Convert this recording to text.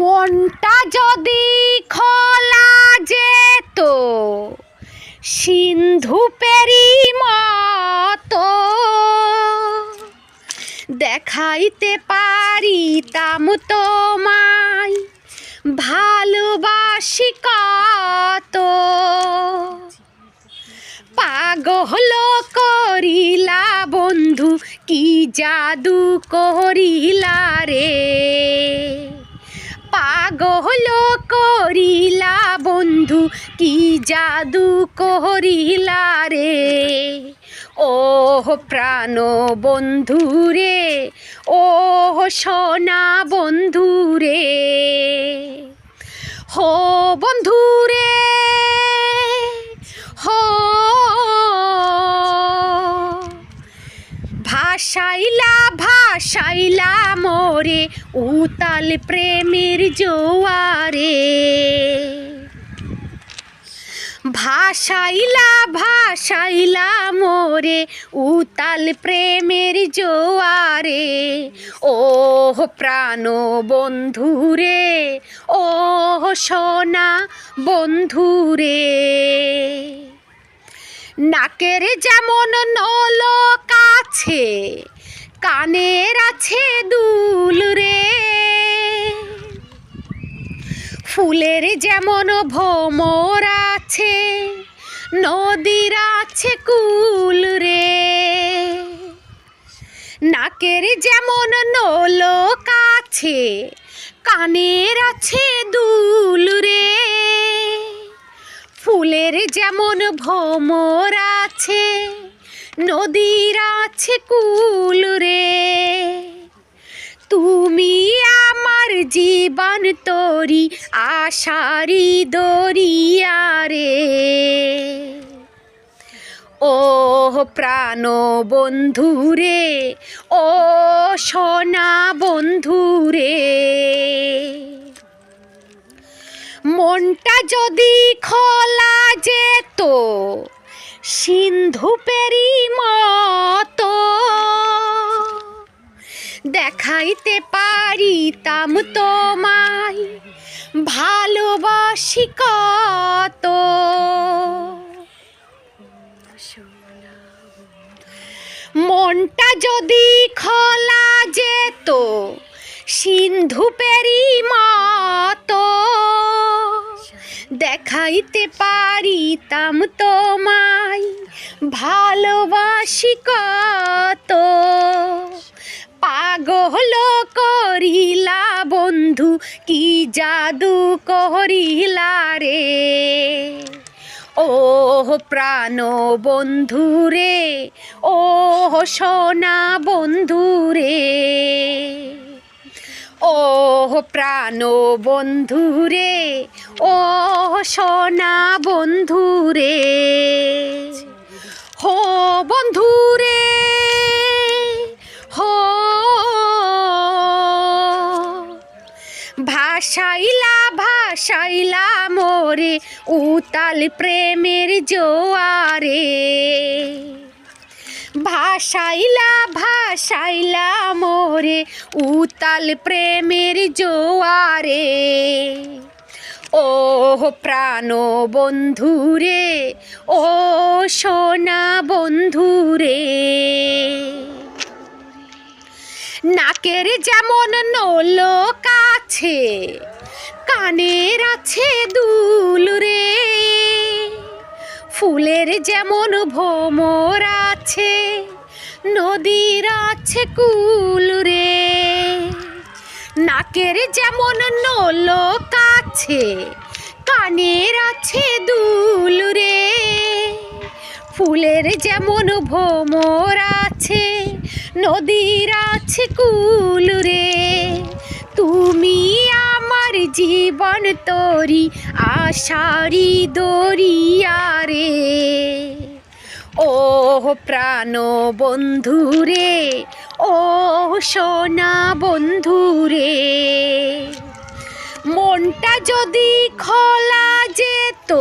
মনটা যদি খোলা যেত সিন্ধু পেরি মতো দেখাইতে পারিতাম তোমায় ভালোবাসি কত। পাগল করিলা বন্ধু কি জাদু করিলা রে, পাগল করিলা বন্ধু কি জাদু করিলা রে। ও প্রাণ বন্ধু রে, ও সোনা বন্ধু রে, হো বন্ধু রে হো। ভাসাইলা ভাসাইলা মোরে উতাল প্রেমের জোয়ারে, ভাসাইলা ভাসাইলা মোরে উতাল প্রেমের জোয়ারে। ও প্রাণ বন্ধু রে, ও সোনা বন্ধু রে। নাকের যেমন নলক আছে কানের আছে দুল রে, ফুলের যেমন ভ্রমর আছে নদীর আছে কুল রে। নাকের যেমন নলক আছে কানের আছে দুল রে, ফুলের যেমন ভ্রমর আছে নদীর আছে কুল রে। তুমি আমার জীবন তোরি আশারি দরিয়া রে। ও প্রাণ বন্ধু রে, ও সোনা বন্ধু রে। মনটা যদি খোলা যেত সিন্ধু পেরি মতো দেখাইতে পারিতাম তোমায় ভালোবাসি কত। মনটা যদি খোলা যেত সিন্ধু পেরি মতো দেখাইতে পারিতাম তোমায় ভালোবাসি কত। পাগল করিলা বন্ধু কি জাদু করিলা রে। ও প্রাণ বন্ধু রে, ও সোনা বন্ধু রে, ও প্রাণ বন্ধু রে, ও সোনা বন্ধু রে, হো বন্ধু রে হো। ভাসাইলা ভাসাইলা মোরে উতাল প্রেমের জোয়ারে, ভাসাইলা ভাসাইলা মোরে উতাল প্রেমের জোয়ারে। ও প্রাণ বন্ধু রে, ও সোনা বন্ধু রে। নাকের যেমন নলক আছে কানের আছে দুল রে, ফুলের যেমন ভ্রমর আছে নদীর আছে কুল রে। নাকের যেমন নলক আছে কানের আছে দুল রে, ফুলের যেমন ভ্রমর আছে নদীর আছে কুল রে। তুমি আমার জীবন তোরি আশারি দরিয়া রে। ও প্রাণ বন্ধু রে, ও সোনা বন্ধু রে। মনটা যদি খোলা যেত